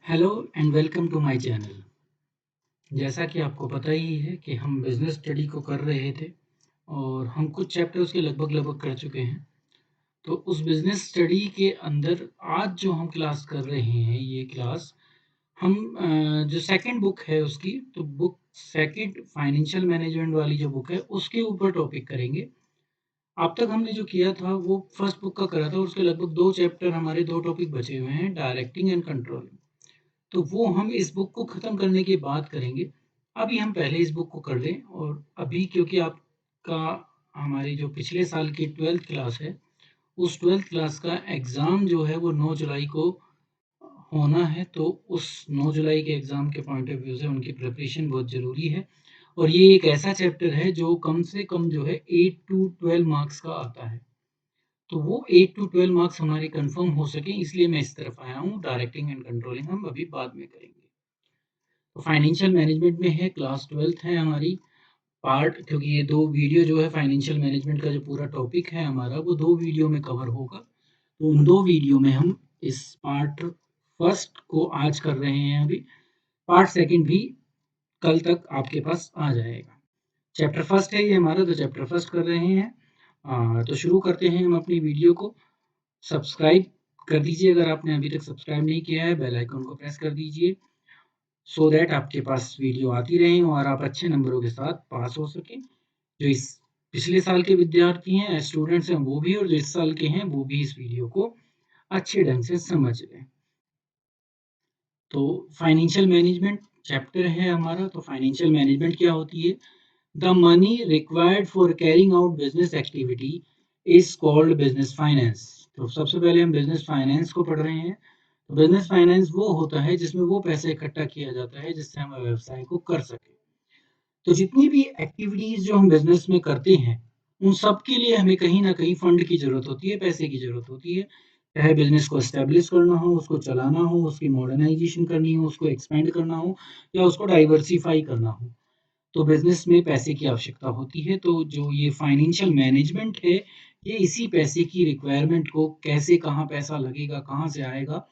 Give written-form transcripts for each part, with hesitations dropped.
Hello and welcome to my channel. जैसा कि आपको पता ही है कि हम बिजनेस स्टडी को कर रहे थे और हम कुछ चैप्टर्स के लगभग लगभग कर चुके हैं। तो उस बिजनेस स्टडी के अंदर आज जो हम क्लास कर रहे हैं ये क्लास हम जो सेकंड बुक है उसकी तो बुक सेकंड फाइनेंशियल मैनेजमेंट वाली जो बुक है उसके ऊपर टॉपिक करेंगे। अब तक हमने जो किया था वो फर्स्ट बुक का करा था और उसके लगभग 2 चैप्टर हमारे 2 टॉपिक बचे हुए हैं, डायरेक्टिंग एंड कंट्रोलिंग। तो वो हम इस बुक को ख़त्म करने के बाद करेंगे। अभी हम पहले इस बुक को कर लें और अभी क्योंकि आपका हमारी जो पिछले साल की 12th क्लास है, उस 12th क्लास का एग्ज़ाम जो है वो 9 जुलाई को होना है, तो उस 9 जुलाई के एग्ज़ाम के पॉइंट ऑफ व्यू से उनकी प्रिपरेशन बहुत ज़रूरी है। और ये एक ऐसा चैप्टर है जो कम से कम जो है 8 टू 12 मार्क्स का आता है। तो वो 8 टू 12 मार्क्स हमारे कंफर्म हो सकें इसलिए मैं इस तरफ आया हूँ। डायरेक्टिंग एंड कंट्रोलिंग हम अभी बाद में करेंगे। तो फाइनेंशियल मैनेजमेंट में है, क्लास 12th है हमारी पार्ट, क्योंकि ये 2 वीडियो जो है फाइनेंशियल मैनेजमेंट का जो पूरा टॉपिक है हमारा वो 2 वीडियो में कवर होगा। तो उन 2 वीडियो में हम इस पार्ट फर्स्ट को आज कर रहे हैं अभी, पार्ट सेकंड भी कल तक आपके पास आ जाएगा। चैप्टर फर्स्ट है ये हमारा, तो चैप्टर फर्स्ट कर रहे हैं। तो शुरू करते हैं हम अपनी वीडियो को। सब्सक्राइब कर दीजिए अगर आपने अभी तक सब्सक्राइब नहीं किया है, बेल आइकन को प्रेस कर दीजिए सो दैट आपके पास वीडियो आती रहें और आप अच्छे नंबरों के साथ पास हो सकें। जो इस पिछले साल के विद्यार्थी हैं, स्टूडेंट्स हैं, वो भी, और जो इस साल के हैं वो भी इस वीडियो को अच्छे ढंग से समझ लें। तो फाइनेंशियल मैनेजमेंट चैप्टर है हमारा। तो फाइनेंशियल मैनेजमेंट क्या होती है? The money required for carrying out business activity is called business finance. तो सबसे पहले हम बिजनेस फाइनेंस को पढ़ रहे हैं। तो बिजनेस फाइनेंस वो होता है जिसमें वो पैसे इकट्ठा किया जाता है जिससे हम व्यवसाय को कर सकें। तो जितनी भी एक्टिविटीज जो हम बिजनेस में करते हैं उन सब के लिए हमें कहीं ना कहीं फंड की जरूरत होती है, पैसे की जरूरत होती है। चाहे बिजनेस को एस्टेब्लिश करना हो, उसको चलाना हो, उसकी मॉडर्नाइजेशन करनी हो, उसको एक्सपेंड करना हो या उसको डाइवर्सिफाई करना हो, तो बिजनेस में पैसे की आवश्यकता होती है। तो जो ये फाइनेंशियल मैनेजमेंट है, ये इसी पैसे की रिक्वायरमेंट को, कैसे कहाँ पैसा लगेगा, कहाँ से आएगा,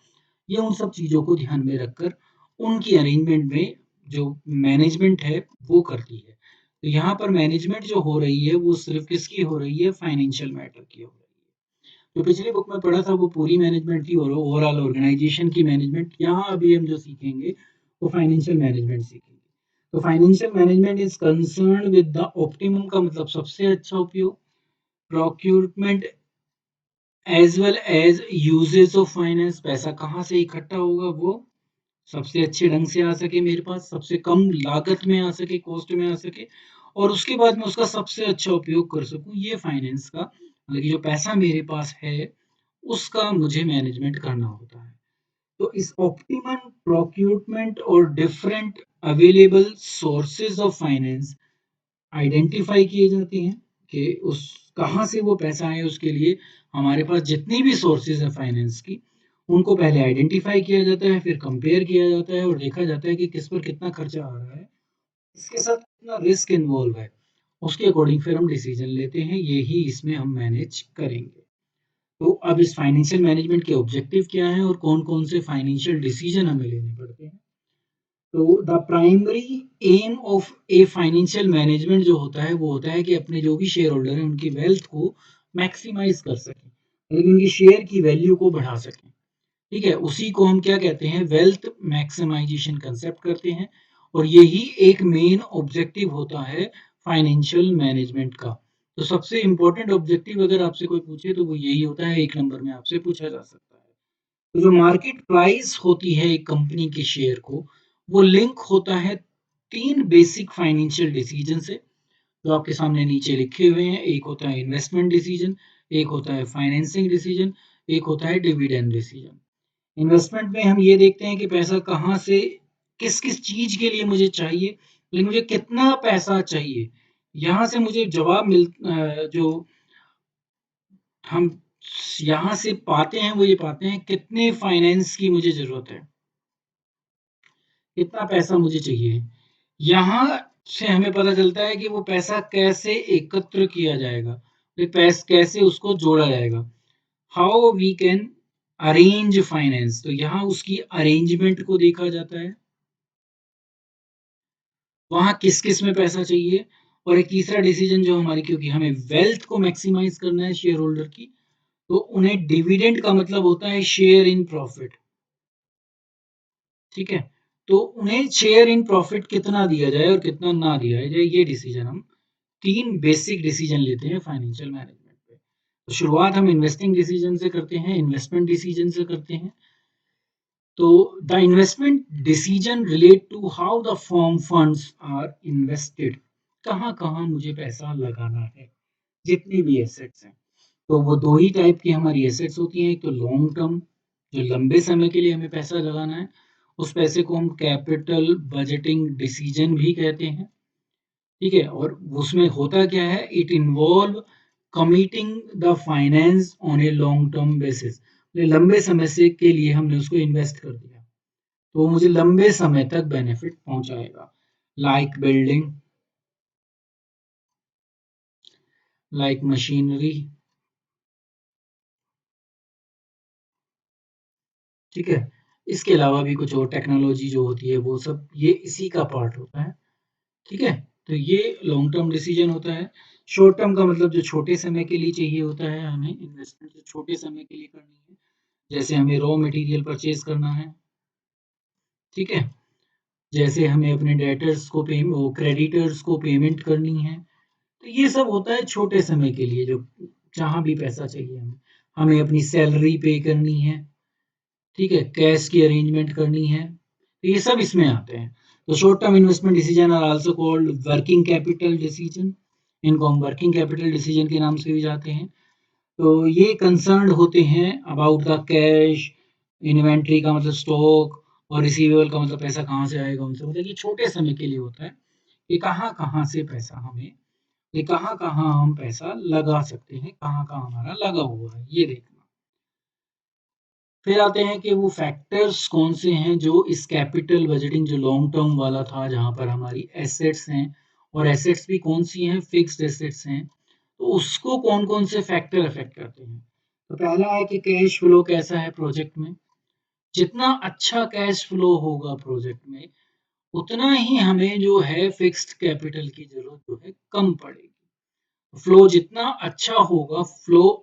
ये उन सब चीज़ों को ध्यान में रखकर उनकी अरेंजमेंट में जो मैनेजमेंट है वो करती है। तो यहाँ पर मैनेजमेंट जो हो रही है वो सिर्फ किसकी हो रही है? फाइनेंशियल मैटर की हो रही है। जो पिछली बुक में पढ़ा था वो पूरी मैनेजमेंट थी और ओवरऑल ऑर्गेनाइजेशन की मैनेजमेंट। यहाँ अभी हम जो सीखेंगे वो फाइनेंशियल मैनेजमेंट सीखेंगे। तो financial management is concern with the optimum का मतलब सबसे अच्छा उपयोग, procurement as well as usages of finance, पैसा कहाँ से इकट्ठा होगा वो सबसे अच्छे ढंग से आ सके मेरे पास, सबसे कम लागत में आ सके, कॉस्ट में आ सके, और उसके बाद मैं उसका सबसे अच्छा उपयोग कर सकूं। ये फाइनेंस का मतलब कि जो पैसा मेरे पास है उसका मुझे मैनेजमेंट करना होता है। तो इस ऑप्टिमम प्रोक्यूरमेंट और different available sources of finance identify किए जाते हैं कि उस कहाँ से वो पैसा आए। उसके लिए हमारे पास जितनी भी सोर्सेज हैं फाइनेंस की, उनको पहले आइडेंटिफाई किया जाता है, फिर कंपेयर किया जाता है और देखा जाता है कि किस पर कितना खर्चा आ रहा है, इसके साथ कितना रिस्क इन्वॉल्व है। उसके अकॉर्डिंग फिर हम डिसीजन लेते हैं, यही इसमें हम मैनेज करेंगे। तो अब इस फाइनेंशियल मैनेजमेंट के ऑब्जेक्टिव क्या हैं और कौन कौन से फाइनेंशियल डिसीजन हमें लेने पड़ते हैं। तो the primary aim of a financial management जो होता है वो होता है कि अपने जो भी शेयर होल्डर हैं उनकी वेल्थ को मैक्सिमाइज कर सकें, लेकिन उनकी शेयर की वैल्यू को बढ़ा सकें। ठीक है, उसी को हम क्या कहते हैं? वेल्थ मैक्सिमाइजेशन कंसेप्ट करते हैं। और यही एक मेन ऑब्जेक्टिव होता है फाइनेंशियल मैनेजमेंट का। तो सबसे इंपॉर्टेंट ऑब्जेक्टिव अगर आपसे कोई पूछे तो वो यही होता है, एक नंबर में आपसे पूछा जा सकता है। तो जो मार्केट प्राइस होती है एक कंपनी के शेयर को, वो लिंक होता है 3 बेसिक फाइनेंशियल डिसीजन से, जो आपके सामने नीचे लिखे हुए हैं। एक होता है इन्वेस्टमेंट डिसीजन, एक होता है फाइनेंसिंग डिसीजन, एक होता है डिविडेंड डिसीजन। इन्वेस्टमेंट में हम ये देखते हैं कि पैसा कहाँ से, किस-किस चीज़ के लिए मुझे चाहिए, लेकिन मुझे कितना पैसा चाहिए। यहाँ से मुझे जवाब जो हम यहाँ से पाते हैं वो ये पाते हैं कितने फाइनेंस की मुझे ज़रूरत है, कितना पैसा मुझे चाहिए। यहाँ से हमें पता चलता है कि वो पैसा कैसे एकत्र किया जाएगा, फिर कैसे उसको जोड़ा जाएगा। How we can arrange finance, तो यहाँ उसकी अरेंजमेंट को देखा जाता है, वहाँ किस किस में पैसा चाहिए। और एक तीसरा डिसीजन जो हमारी, क्योंकि हमें वेल्थ को मैक्सिमाइज करना है शेयर होल्डर की, तो उन्हें डिविडेंड का मतलब होता है शेयर इन प्रॉफिट, ठीक है। तो उन्हें शेयर इन प्रॉफिट कितना दिया जाए और कितना ना दिया जाए, ये डिसीजन हम 3 बेसिक डिसीजन लेते हैं फाइनेंशियल मैनेजमेंट पे। तो शुरुआत हम इन्वेस्टिंग डिसीजन से करते हैं, इन्वेस्टमेंट डिसीजन से करते हैं। तो the investment decision relate to how the firm funds are invested, कहाँ कहाँ मुझे पैसा लगाना है, जितनी भी एसेट्स हैं। तो वो दो ही टाइप की हमारी एसेट्स होती हैं, एक तो लॉन्ग टर्म, जो लंबे समय के लिए हमें पैसा लगाना है, उस पैसे को हम कैपिटल बजटिंग डिसीजन भी कहते हैं, ठीक है। और उसमें होता क्या है, it involve committing the finance on a long term basis, लंबे समय से के लिए हमने उसको इन्वेस्ट कर दिया, तो वो मुझे लंबे समय तक बेनिफिट पहुंचाएगा। लाइक बिल्डिंग, लाइक मशीनरी, ठीक है। इसके अलावा भी कुछ और टेक्नोलॉजी जो होती है वो सब ये इसी का पार्ट होता है, ठीक है। तो ये लॉन्ग टर्म डिसीजन होता है। शॉर्ट टर्म का मतलब जो छोटे समय के लिए चाहिए होता है, हमें इन्वेस्टमेंट जो छोटे समय के लिए करनी है, जैसे हमें रॉ मटेरियल परचेज करना है, ठीक है, जैसे हमें अपने डेटर्स को क्रेडिटर्स को पेमेंट करनी है, तो ये सब होता है छोटे समय के लिए, जो जहाँ भी पैसा चाहिए हमें, हमें अपनी सैलरी पे करनी है, ठीक है, कैश की अरेंजमेंट करनी है, तो ये सब इसमें आते हैं। तो short term investment decision are also called working capital decision, इनको हम वर्किंग कैपिटल डिसीजन के नाम से भी जाते हैं। तो ये कंसर्न्ड होते हैं अबाउट द कैश, इन्वेंट्री का मतलब स्टॉक, और रिसीवेबल का मतलब पैसा कहाँ से आएगा उनसे, मतलब ये छोटे समय के लिए होता है कि कहाँ कहाँ से पैसा हमें, ये कहाँ कहाँ हम पैसा लगा सकते हैं, कहाँ कहाँ हमारा लगा हुआ है, ये देखना। फिर आते हैं कि वो फैक्टर्स कौन से हैं जो इस कैपिटल बजटिंग जो लॉन्ग टर्म वाला था, जहाँ पर हमारी एसेट्स हैं, और एसेट्स भी कौन सी हैं, फिक्स्ड एसेट्स हैं, तो उसको कौन कौन से फैक्टर अफेक्ट करते हैं। तो पहला है कि कैश फ्लो कैसा है प्रोजेक्ट में, जितना अच्छा कैश फ्लो होगा प्रोजेक्ट में, उतना ही हमें जो है फिक्स्ड कैपिटल की जरूरत जो है कम पड़ेगी। फ्लो जितना अच्छा होगा, फ्लो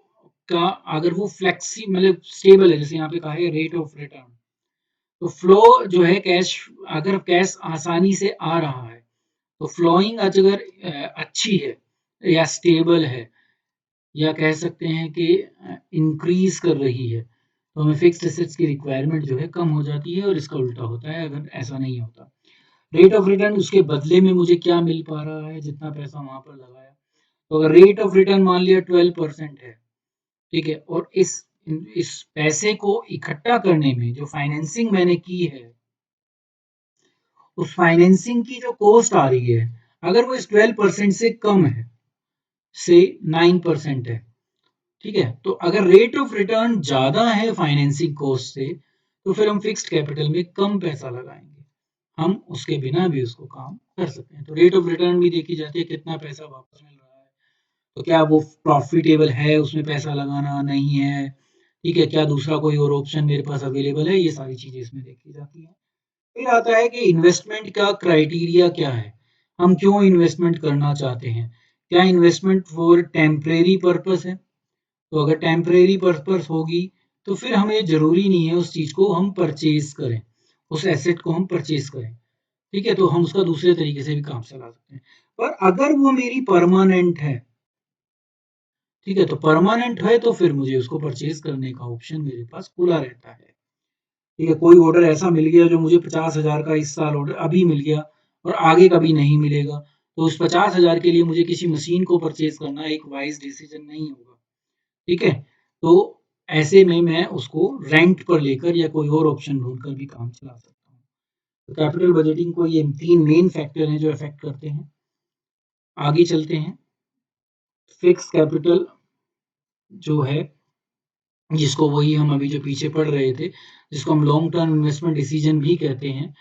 का अगर वो फ्लेक्सी मतलब स्टेबल है, जैसे यहाँ पे कहा है रेट ऑफ रिटर्न, तो फ्लो जो है कैश, अगर कैश आसानी से आ रहा है, तो फ्लोइंग अगर अच्छी है या स्टेबल है, या कह सकते हैं कि इंक्रीज कर रही है, तो हमें फिक्स्ड एसेट्स की रिक्वायरमेंट जो है कम हो जाती है, और इसका उल्टा होता है अगर ऐसा नहीं होता। रेट ऑफ रिटर्न, उसके बदले में मुझे क्या मिल पा रहा है, जितना पैसा वहां पर लगाया, तो अगर रेट ऑफ रिटर्न मान लिया 12% है, ठीक है, और इस पैसे को इकट्ठा करने में जो फाइनेंसिंग मैंने की है, उस फाइनेंसिंग की जो कॉस्ट आ रही है, अगर वो इस 12% से कम है, से 9% है, ठीक है, तो अगर रेट ऑफ रिटर्न ज्यादा है फाइनेंसिंग कॉस्ट से, तो फिर हम फिक्स्ड कैपिटल में कम पैसा लगाएंगे, हम उसके बिना भी उसको काम कर सकते हैं। तो रेट ऑफ रिटर्न भी देखी जाती है, कितना पैसा वापस मिल रहा है, तो क्या वो प्रॉफिटेबल है उसमें पैसा लगाना, नहीं है, ठीक है, क्या दूसरा कोई और ऑप्शन मेरे पास अवेलेबल है, ये सारी चीजें इसमें देखी जाती हैं। फिर आता है कि इन्वेस्टमेंट का क्राइटेरिया क्या है, हम क्यों इन्वेस्टमेंट करना चाहते हैं, क्या इन्वेस्टमेंट फॉर टेम्परेरी पर्पस है, तो अगर टेम्परेरी पर्पस होगी, तो फिर हमें जरूरी नहीं है उस चीज को हम परचेज करें, उस एसेट को हम परचेज करें, ठीक है, तो हम उसका दूसरे तरीके से भी काम चला सकते हैं। पर अगर वो मेरी परमानेंट है, ठीक है, तो परमानेंट है, तो फिर मुझे उसको परचेज करने का ऑप्शन मेरे पास खुला रहता है, ठीक है। कोई ऑर्डर ऐसा मिल गया जो मुझे 50,000 का इस साल ऑर्डर अभी मिल गया, और आगे कभी नहीं मिलेगा, तो उस 50,000 के लिए मुझे किसी मशीन को परचेज करना एक वाइज डिसीजन नहीं होगा, ठीक है। तो ऐसे में मैं उसको रेंट पर लेकर या कोई और ऑप्शन ढूंढकर भी काम चला सकता हूँ। तो कैपिटल बजटिंग को ये 3 मेन फैक्टर हैं जो अफेक्ट करते हैं। आगे चलते हैं। फिक्स कैपिटल जो है, जिसको वही हम अभी जो पीछे पढ़ रहे थे, जिसको हम लॉन्ग टर्म इन्वेस्टमेंट डिसीजन भी कहते हैं,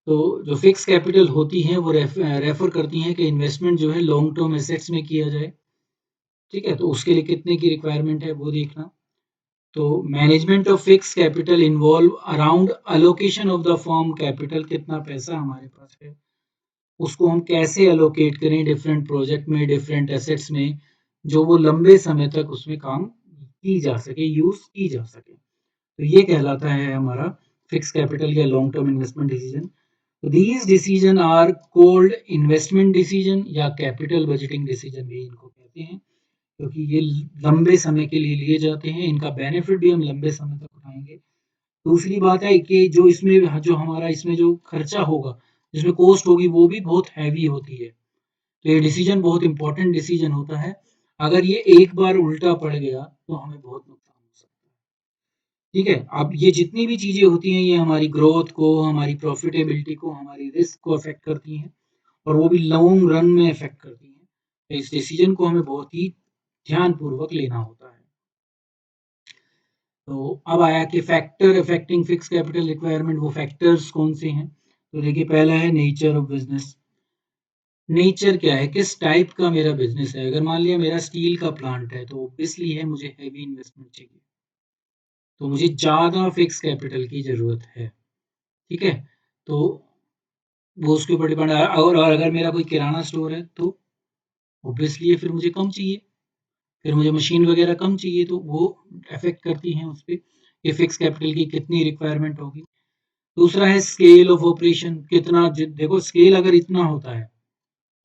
तो जो फिक्स कैपिटल होती हैं वो रेफर करती हैं कि इन्वेस्टमेंट जो है लॉन्ग टर्म एसेट्स में किया जाए, ठीक है, तो उसके लिए कितने की रिक्वायरमेंट है वो देखना। तो management of fix capital involve around allocation of the firm capital, कितना पैसा हमारे पास है उसको हम कैसे अलोकेट करें डिफरेंट प्रोजेक्ट में, डिफरेंट एसेट्स में, जो वो लंबे समय तक उसमें काम की जा सके, यूज की जा सके। तो ये कहलाता है हमारा फिक्स कैपिटल या लॉन्ग टर्म इन्वेस्टमेंट डिसीजन। तो these decision are called investment decision या कैपिटल बजटिंग डिसीजन भी इनको कहते हैं, क्योंकि ये लंबे समय के लिए लिए जाते हैं, इनका बेनिफिट भी हम लंबे समय तक उठाएंगे। दूसरी बात है कि जो इसमें जो हमारा इसमें जो खर्चा होगा, जिसमें कॉस्ट होगी, वो भी बहुत हैवी होती है। तो ये डिसीजन बहुत इंपॉर्टेंट डिसीजन होता है। अगर ये एक बार उल्टा पड़ गया तो हमें बहुत नुकसान हो सकता है। ठीक है, अब ये जितनी भी चीजें होती हैं ये हमारी ग्रोथ को, हमारी प्रॉफिटेबिलिटी को, हमारी रिस्क को अफेक्ट करती हैं, और वो भी लॉन्ग रन में अफेक्ट करती हैं। तो इस डिसीजन को हमें बहुत ही ध्यानपूर्वक लेना होता है। तो अब आया कि factor affecting fix capital requirement, वो फैक्टर्स कौन से हैं? तो देखिए, पहला है नेचर ऑफ बिजनेस। नेचर क्या है, किस टाइप का मेरा बिजनेस है? अगर मान लिया मेरा स्टील का प्लांट है तो ऑब्वियसली है मुझे हैवी इन्वेस्टमेंट चाहिए, तो मुझे ज़्यादा फिक्स कैपिटल की ज़रूरत है। ठीक है, तो वो उसके ऊपर डिपेंड है। और अगर मेरा कोई किराना स्टोर है तो ऑब्वियसली है फिर मुझे कम चाहिए, फिर मुझे मशीन वगैरह कम चाहिए, तो वो अफेक्ट करती हैं उस पर कि फिक्स कैपिटल की कितनी रिक्वायरमेंट होगी। दूसरा है स्केल ऑफ ऑपरेशन, कितना देखो स्केल अगर इतना होता है,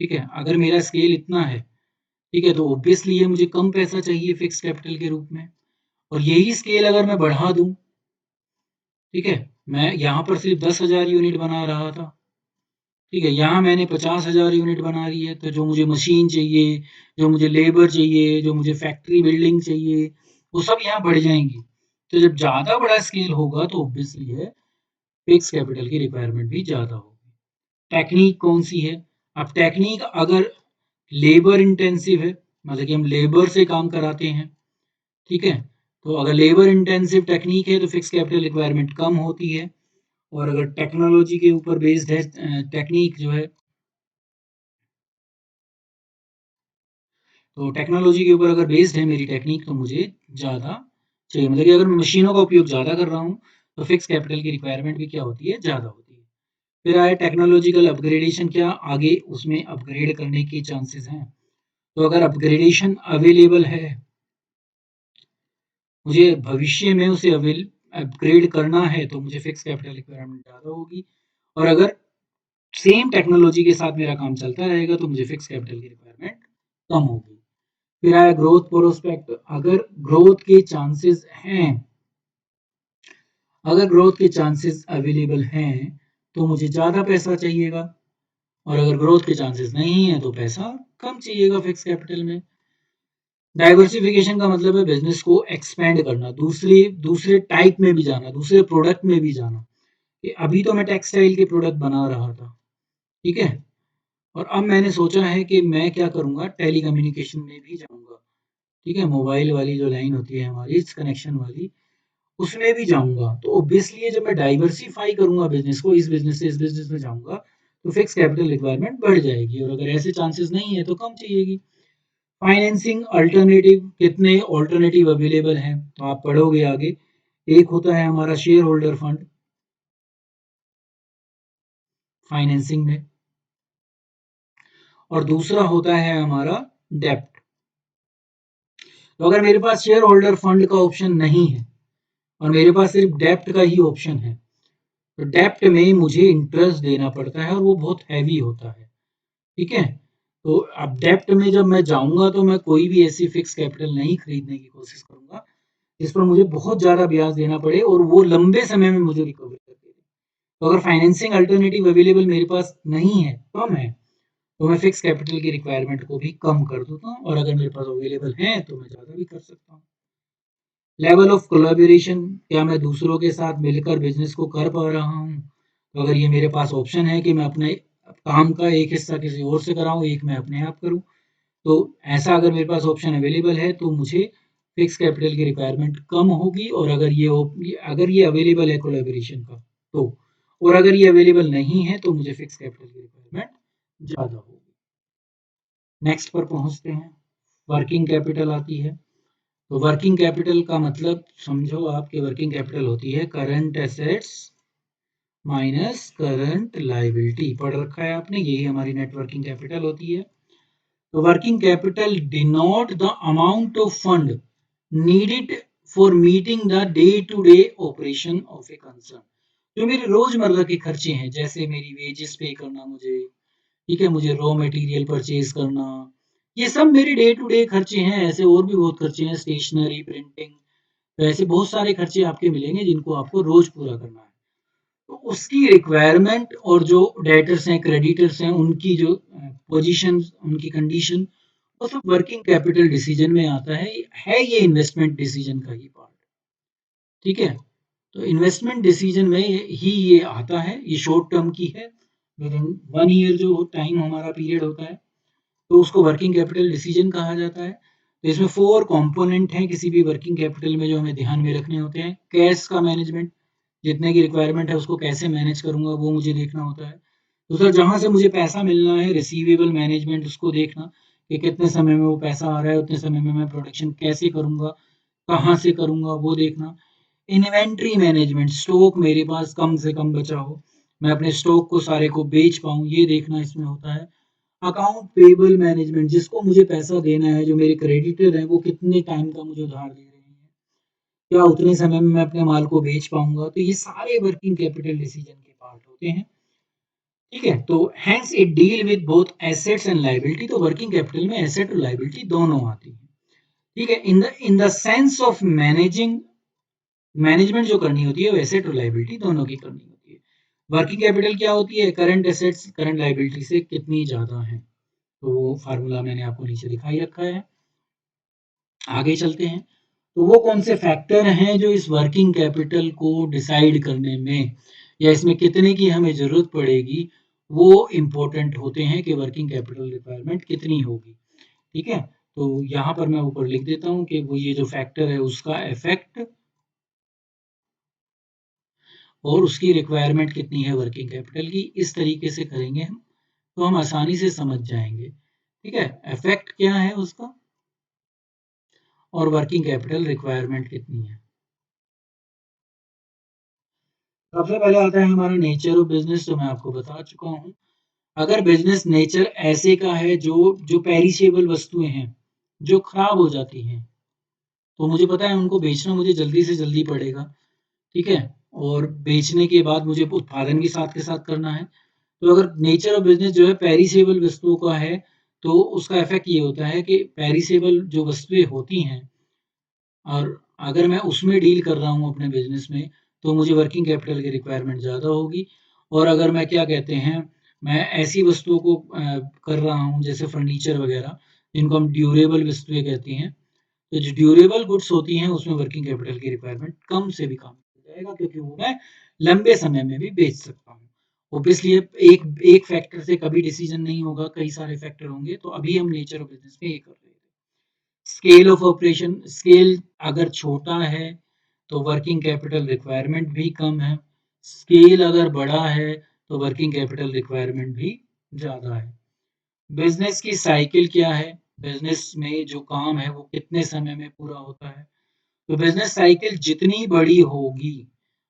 ठीक है, अगर मेरा स्केल इतना है, ठीक है, तो ऑब्वियसली ये मुझे कम पैसा चाहिए फिक्स कैपिटल के रूप में। और यही स्केल अगर मैं बढ़ा दूं, ठीक है, मैं यहाँ पर सिर्फ 10,000 यूनिट बना रहा था, ठीक है, यहाँ मैंने 50,000 यूनिट बना रही है, तो जो मुझे मशीन चाहिए, जो मुझे लेबर चाहिए, जो मुझे फैक्ट्री बिल्डिंग चाहिए, वो सब यहाँ बढ़ जाएंगी। तो जब ज़्यादा बड़ा स्केल होगा तो ऑब्वियसली है फिक्स कैपिटल की रिक्वायरमेंट भी ज़्यादा होगी। टेक्निक कौन सी है? अब टेक्निक अगर लेबर इंटेंसिव है, मतलब कि हम लेबर से काम कराते हैं, ठीक है, तो अगर लेबर इंटेंसिव टेक्निक है तो फिक्स कैपिटल रिक्वायरमेंट कम होती है। और अगर टेक्नोलॉजी के ऊपर बेस्ड है टेक्निक जो है, तो टेक्नोलॉजी के ऊपर अगर बेस्ड है मेरी टेक्निक तो मुझे ज़्यादा चाहिए, मतलब कि अगर मैं मशीनों का उपयोग ज़्यादा कर रहा हूँ तो फिक्स कैपिटल की रिक्वायरमेंट भी क्या होती है, ज़्यादा होती है। फिर आए टेक्नोलॉजिकल अपग्रेडेशन, क्या आगे उसमें अपग्रेड करने के चांसेस हैं? तो अगर अपग्रेडेशन अवेलेबल है, मुझे भविष्य में उसे अपग्रेड करना है, तो मुझे फिक्स कैपिटल रिक्वायरमेंट ज़्यादा होगी। और अगर सेम टेक्नोलॉजी के साथ मेरा काम चलता रहेगा तो मुझे फिक्स कैपिटल की रिक्वायरमेंट कम होगी। फिर आया ग्रोथ प्रोस्पेक्ट, अगर ग्रोथ के चांसेस हैं, अगर ग्रोथ के चांसेस अवेलेबल हैं तो मुझे ज़्यादा पैसा चाहिएगा, और अगर ग्रोथ के चांसेस नहीं है तो पैसा कम चाहिएगा फिक्स कैपिटल में। डाइवर्सिफिकेशन का मतलब है बिजनेस को एक्सपेंड करना, दूसरे दूसरे टाइप में भी जाना, दूसरे प्रोडक्ट में भी जाना। कि अभी तो मैं टेक्सटाइल के प्रोडक्ट बना रहा था, ठीक है, और अब मैंने सोचा है कि मैं क्या करूँगा, टेली कम्युनिकेशन में भी जाऊँगा, ठीक है, मोबाइल वाली जो लाइन होती है हमारी इस कनेक्शन वाली, उसमें भी जाऊँगा। तो ऑब्वियसली जब मैं डाइवर्सिफाई करूँगा बिजनेस को, इस बिजनेस से इस बिजनेस में जाऊँगा, तो फिक्स कैपिटल रिक्वायरमेंट बढ़ जाएगी, और अगर ऐसे चांसेस नहीं है तो कम चाहिएगी। फाइनेंसिंग अल्टरनेटिव, कितने अल्टरनेटिव अवेलेबल हैं तो आप पढ़ोगे आगे। एक होता है हमारा शेयर होल्डर फंड फाइनेंसिंग में, और दूसरा होता है हमारा डेप्ट। तो अगर मेरे पास शेयर होल्डर फंड का ऑप्शन नहीं है और मेरे पास सिर्फ डेप्ट का ही ऑप्शन है, तो डेप्ट में मुझे इंटरेस्ट देना पड़ता है और वो बहुत हैवी होता है, ठीक है। तो अब डेप्ट में जब मैं जाऊंगा तो मैं कोई भी ऐसी फिक्स कैपिटल नहीं खरीदने की कोशिश करूंगा जिस पर मुझे बहुत ज़्यादा ब्याज देना पड़े और वो लंबे समय में मुझे रिकवर कर दे। तो अगर फाइनेंसिंग अल्टरनेटिव अवेलेबल मेरे पास नहीं है, कम है, तो मैं फिक्स कैपिटल की रिक्वायरमेंट को भी कम कर देता हूँ, और अगर मेरे पास अवेलेबल है तो मैं ज़्यादा भी कर सकता हूँ। लेवल ऑफ कोलैबोरेशन, क्या मैं दूसरों के साथ मिलकर बिजनेस को कर पा रहा हूँ? तो अगर ये मेरे पास ऑप्शन है कि मैं अपने काम का एक हिस्सा किसी और से कराऊँ, एक मैं अपने आप करूँ, तो ऐसा अगर मेरे पास ऑप्शन अवेलेबल है तो मुझे फिक्स कैपिटल की रिक्वायरमेंट कम होगी, और अगर ये अवेलेबल है कोलैबोरेशन का तो, और अगर ये अवेलेबल नहीं है तो मुझे फिक्स कैपिटल की रिक्वायरमेंट ज़्यादा होगी। नेक्स्ट पर पहुँचते हैं, वर्किंग कैपिटल आती है। तो वर्किंग कैपिटल का मतलब समझो आपकी वर्किंग कैपिटल होती है current assets minus current liability. पढ़ रखा है आपने, यही हमारी नेट वर्किंग कैपिटल होती है। तो working capital denote the amount of fund needed for meeting the day to day operation of a concern. जो मेरे रोजमर्रा के खर्चे हैं, जैसे मेरी वेजेस पे करना मुझे, ठीक है, मुझे रॉ मटेरियल परचेज करना, ये सब मेरे डे टू डे खर्चे हैं। ऐसे और भी बहुत खर्चे हैं, स्टेशनरी, प्रिंटिंग, तो ऐसे बहुत सारे खर्चे आपके मिलेंगे जिनको आपको रोज पूरा करना है। तो उसकी रिक्वायरमेंट और जो डेटर्स हैं, क्रेडिटर्स हैं, उनकी जो पोजीशन, उनकी कंडीशन, वो सब वर्किंग कैपिटल डिसीजन में आता है ये इन्वेस्टमेंट डिसीजन का ही पार्ट। ठीक है, तो इन्वेस्टमेंट डिसीजन में ही ये आता है। ये शॉर्ट टर्म की है, विद इन 1 ईयर जो टाइम हमारा पीरियड होता है, तो उसको वर्किंग कैपिटल डिसीजन कहा जाता है। तो इसमें 4 कंपोनेंट हैं किसी भी वर्किंग कैपिटल में जो हमें ध्यान में रखने होते हैं। कैश का मैनेजमेंट, जितने की रिक्वायरमेंट है उसको कैसे मैनेज करूंगा वो मुझे देखना होता है। दूसरा, जहां से मुझे पैसा मिलना है, रिसीवेबल मैनेजमेंट, उसको देखना कि कितने समय में वो पैसा आ रहा है, उतने समय में मैं प्रोडक्शन कैसे करूंगा, कहाँ से करूंगा, वो देखना। इन्वेंट्री मैनेजमेंट, स्टॉक मेरे पास कम से कम बचा हो, मैं अपने स्टॉक को सारे को बेच पाऊँ, ये देखना इसमें होता है। अकाउंट पेबल मैनेजमेंट, जिसको मुझे पैसा देना है, जो मेरे क्रेडिटर हैं, वो कितने टाइम का मुझे उधार दे रहे हैं, क्या उतने समय में मैं अपने माल को बेच पाऊंगा। तो ये सारे वर्किंग कैपिटल डिसीजन के पार्ट होते हैं। ठीक है, तो hence it deal with both assets and liability. तो वर्किंग कैपिटल में एसेट और लायबिलिटी दोनों आती है। ठीक है, in the sense of management जो करनी होती है वो एसेट और लायबिलिटी दोनों की करनी होती है। वर्किंग कैपिटल क्या होती है? करंट एसेट्स करंट लायबिलिटी से कितनी ज्यादा है। तो वो फार्मूला मैंने आपको नीचे दिखाई रखा है। आगे चलते हैं। तो वो कौन से फैक्टर हैं जो इस वर्किंग कैपिटल को डिसाइड करने में, या इसमें कितने की हमें जरूरत पड़ेगी, वो इम्पोर्टेंट होते हैं कि वर्किंग कैपिटल रिक्वायरमेंट कितनी होगी। ठीक है, तो यहाँ पर मैं ऊपर लिख देता हूँ कि वो ये जो फैक्टर है उसका इफेक्ट और उसकी रिक्वायरमेंट कितनी है वर्किंग कैपिटल की। इस तरीके से करेंगे हम तो हम आसानी से समझ जाएंगे। ठीक है, इफेक्ट क्या है उसका और वर्किंग कैपिटल रिक्वायरमेंट कितनी है। सबसे पहले आता है हमारा नेचर ऑफ बिजनेस, जो मैं आपको बता चुका हूँ। अगर बिजनेस नेचर ऐसे का है जो जो पेरिशेबल वस्तुएं हैं, जो खराब हो जाती हैं, तो मुझे पता है उनको बेचना मुझे जल्दी से जल्दी पड़ेगा। ठीक है, और बेचने के बाद मुझे उत्पादन भी साथ के साथ करना है। तो अगर नेचर ऑफ बिजनेस जो है पेरिसेबल वस्तुओं का है, तो उसका इफेक्ट ये होता है कि पेरिसेबल जो वस्तुएं होती हैं, और अगर मैं उसमें डील कर रहा हूँ अपने बिजनेस में, तो मुझे वर्किंग कैपिटल की रिक्वायरमेंट ज़्यादा होगी। और अगर मैं क्या कहते हैं, मैं ऐसी वस्तुओं को कर रहा हूँ जैसे फर्नीचर वगैरह, जिनको हम ड्यूरेबल वस्तुएं कहती हैं, तो जो ड्यूरेबल गुड्स होती हैं उसमें वर्किंग कैपिटल की रिक्वायरमेंट कम से भी कम हो जाएगा, क्योंकि वो मैं लंबे समय में भी बेच सकता हूँ। ऑब्वियसली एक एक फैक्टर से कभी डिसीजन नहीं होगा, कई सारे फैक्टर होंगे। तो अभी हम नेचर ऑफ बिजनेस में ये कर रहे हैं। स्केल ऑफ ऑपरेशन, स्केल अगर छोटा है तो वर्किंग कैपिटल रिक्वायरमेंट भी कम है। स्केल अगर बड़ा है तो वर्किंग कैपिटल रिक्वायरमेंट भी ज़्यादा है। बिजनेस की साइकिल क्या है, बिजनेस में जो काम है वो कितने समय में पूरा होता है। तो बिजनेस साइकिल जितनी बड़ी होगी,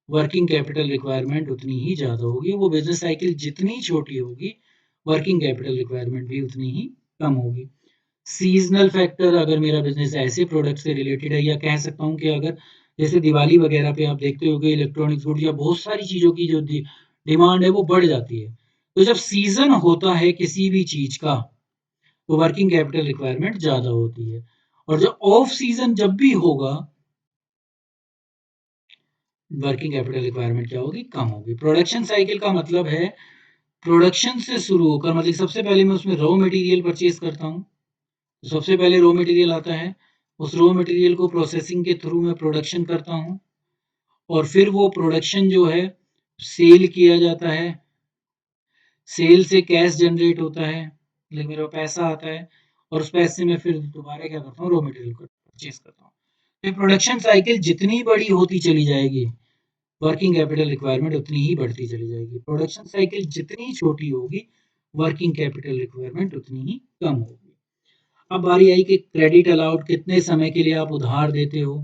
वर्किंग कैपिटल रिक्वायरमेंट उतनी ही ज़्यादा होगी। वो बिजनेस साइकिल जितनी छोटी होगी, वर्किंग कैपिटल रिक्वायरमेंट भी उतनी ही कम होगी। सीजनल फैक्टर, अगर मेरा बिजनेस ऐसे प्रोडक्ट से रिलेटेड है, या कह सकता हूँ कि अगर जैसे दिवाली वगैरह पे आप देखते हो कि इलेक्ट्रॉनिक्स गुड या बहुत सारी चीज़ों की जो डिमांड है वो बढ़ जाती है। तो जब सीजन होता है किसी भी चीज़ का, तो वर्किंग कैपिटल रिक्वायरमेंट ज़्यादा होती है। और जो ऑफ सीजन जब भी होगा, वर्किंग कैपिटल रिक्वायरमेंट क्या होगी, कम होगी। प्रोडक्शन साइकिल का मतलब है प्रोडक्शन से शुरू होकर, मतलब सबसे पहले मैं उसमें रॉ मटेरियल परचेज करता हूँ। तो सबसे पहले रॉ मटेरियल आता है, उस रॉ मटेरियल को प्रोसेसिंग के थ्रू मैं प्रोडक्शन करता हूँ, और फिर वो प्रोडक्शन जो है सेल किया जाता है। सेल से कैश जनरेट होता है, मतलब मेरा पैसा आता है, और उस पैसे से मैं फिर दोबारा क्या करता हूँ, रॉ मटेरियल को परचेज करता हूँ। तो प्रोडक्शन साइकिल जितनी बड़ी होती चली जाएगी, वर्किंग कैपिटल रिक्वायरमेंट उतनी ही बढ़ती चली जाएगी। प्रोडक्शन साइकिल जितनी छोटी होगी, वर्किंग कैपिटल रिक्वायरमेंट उतनी ही कम होगी। अब बारी आई कि क्रेडिट अलाउड कितने समय के लिए आप उधार देते हो।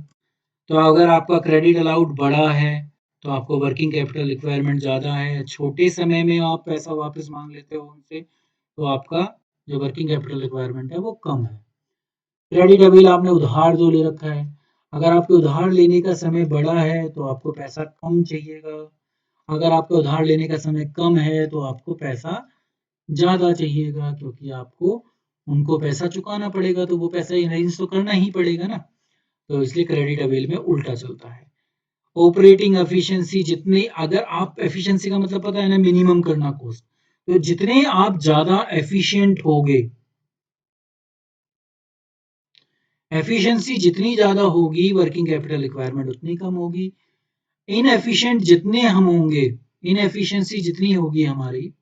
तो अगर आपका क्रेडिट अलाउड बड़ा है, तो आपको वर्किंग कैपिटल रिक्वायरमेंट ज़्यादा है। छोटे समय में आप पैसा वापस माँग लेते हो उनसे, तो आपका जो वर्किंग कैपिटल रिक्वायरमेंट है वो कम है। क्रेडिट अभी आपने उधार जो ले रखा है, अगर आपके उधार लेने का समय बड़ा है तो आपको पैसा कम चाहिएगा। अगर आपका उधार लेने का समय कम है तो आपको पैसा ज़्यादा चाहिएगा, क्योंकि आपको उनको पैसा चुकाना पड़ेगा, तो वो पैसा अरेंज तो करना ही पड़ेगा ना। तो इसलिए क्रेडिट अवेल में उल्टा चलता है। ऑपरेटिंग एफिशिएंसी जितनी, अगर आप एफिशिएंसी का मतलब पता है ना, मिनिमम करना कॉस्ट। तो जितने आप ज़्यादा एफिशिएंट होगे, एफिशिएंसी जितनी ज़्यादा होगी, वर्किंग कैपिटल रिक्वायरमेंट उतनी कम होगी। इनएफिशिएंट जितने हम होंगे, इनएफिशिएंसी जितनी होगी हमारी,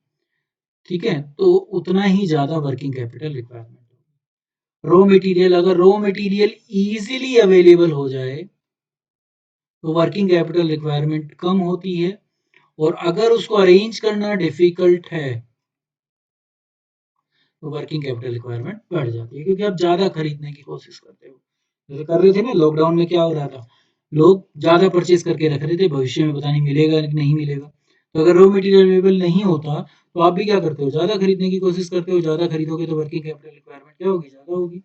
ठीक है, तो उतना ही ज़्यादा वर्किंग कैपिटल रिक्वायरमेंट होगी। रॉ मटेरियल, अगर रॉ मटेरियल इजीली अवेलेबल हो जाए तो वर्किंग कैपिटल रिक्वायरमेंट कम होती है, और अगर उसको अरेंज करना डिफिकल्ट है तो वर्किंग कैपिटल रिक्वायरमेंट बढ़ जाती है, क्योंकि आप ज़्यादा खरीदने की कोशिश करते हो। जैसे कर रहे थे ना लॉकडाउन में, क्या हो रहा था, लोग ज़्यादा परचेज करके रख रहे थे, भविष्य में पता नहीं मिलेगा कि नहीं मिलेगा। तो अगर रॉ मटेरियल अवेलेबल नहीं होता तो आप भी क्या करते हो, ज़्यादा खरीदने की कोशिश करते हो। ज़्यादा खरीदोगे तो वर्किंग कैपिटल रिक्वायरमेंट क्या होगी, ज़्यादा होगी।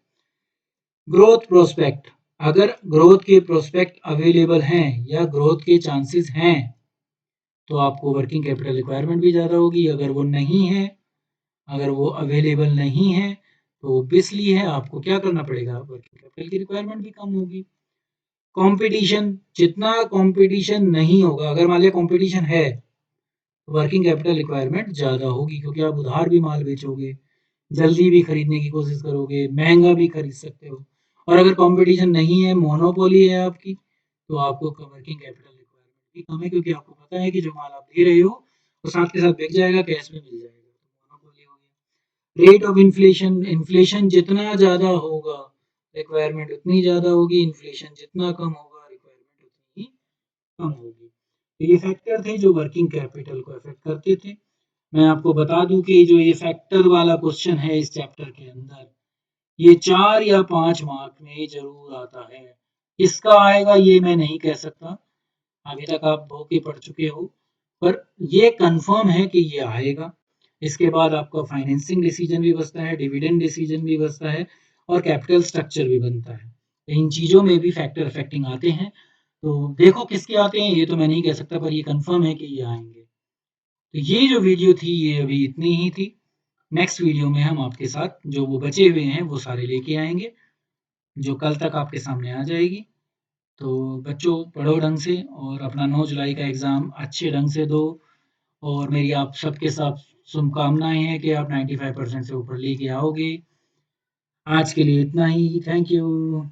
ग्रोथ प्रोस्पेक्ट, अगर ग्रोथ के प्रोस्पेक्ट अवेलेबल हैं या ग्रोथ के चांसेस हैं तो आपको वर्किंग कैपिटल रिक्वायरमेंट भी ज़्यादा होगी। अगर वो नहीं है, अगर वो अवेलेबल नहीं है तो ऑब्वियसली है आपको क्या करना पड़ेगा, वर्किंग कैपिटल की रिक्वायरमेंट भी कम होगी। कंपटीशन, जितना कंपटीशन नहीं होगा, अगर मान लिया कंपटीशन है तो वर्किंग कैपिटल रिक्वायरमेंट ज़्यादा होगी, क्योंकि आप उधार भी माल बेचोगे, जल्दी भी खरीदने की कोशिश करोगे, महंगा भी खरीद सकते हो। और अगर कंपटीशन नहीं है, मोनोपोली है आपकी, तो आपको वर्किंग कैपिटल रिक्वायरमेंट भी कम है, क्योंकि आपको पता है कि जो माल आप दे रहे हो वो साथ के साथ बिक जाएगा, कैश में मिल जाएगा, तो मोनोपोली हो गया। रेट ऑफ इन्फ्लेशन, इन्फ्लेशन जितना ज़्यादा होगा रिक्वायरमेंट उतनी ज़्यादा होगी, इन्फ्लेशन जितना कम होगा रिक्वायरमेंट उतनी ही कम होगी। तो ये फैक्टर थे जो वर्किंग कैपिटल को अफेक्ट करते थे। मैं आपको बता दूं कि जो ये फैक्टर वाला क्वेश्चन है इस चैप्टर के अंदर, ये 4 या 5 मार्क में ज़रूर आता है। किसका आएगा ये मैं नहीं कह सकता, अभी तक आप बहु के पढ़ चुके हो, पर ये कंफर्म है कि ये आएगा। इसके बाद आपका फाइनेंसिंग डिसीजन भी बचता है, डिविडेंड डिसीजन भी बचता है, और कैपिटल स्ट्रक्चर भी बनता है। इन चीज़ों में भी फैक्टर अफेक्टिंग आते हैं। तो देखो किसके आते हैं ये तो मैं नहीं कह सकता, पर ये कंफर्म है कि ये आएंगे। तो ये जो वीडियो थी ये अभी इतनी ही थी। नेक्स्ट वीडियो में हम आपके साथ जो वो बचे हुए हैं वो सारे लेके आएंगे, जो कल तक आपके सामने आ जाएगी। तो बच्चों पढ़ो ढंग से और अपना 9 जुलाई का एग्ज़ाम अच्छे ढंग से दो, और मेरी आप सबके साथ शुभकामनाएं हैं कि आप 95% से ऊपर लेके आओगे। आज के लिए इतना ही, थैंक यू।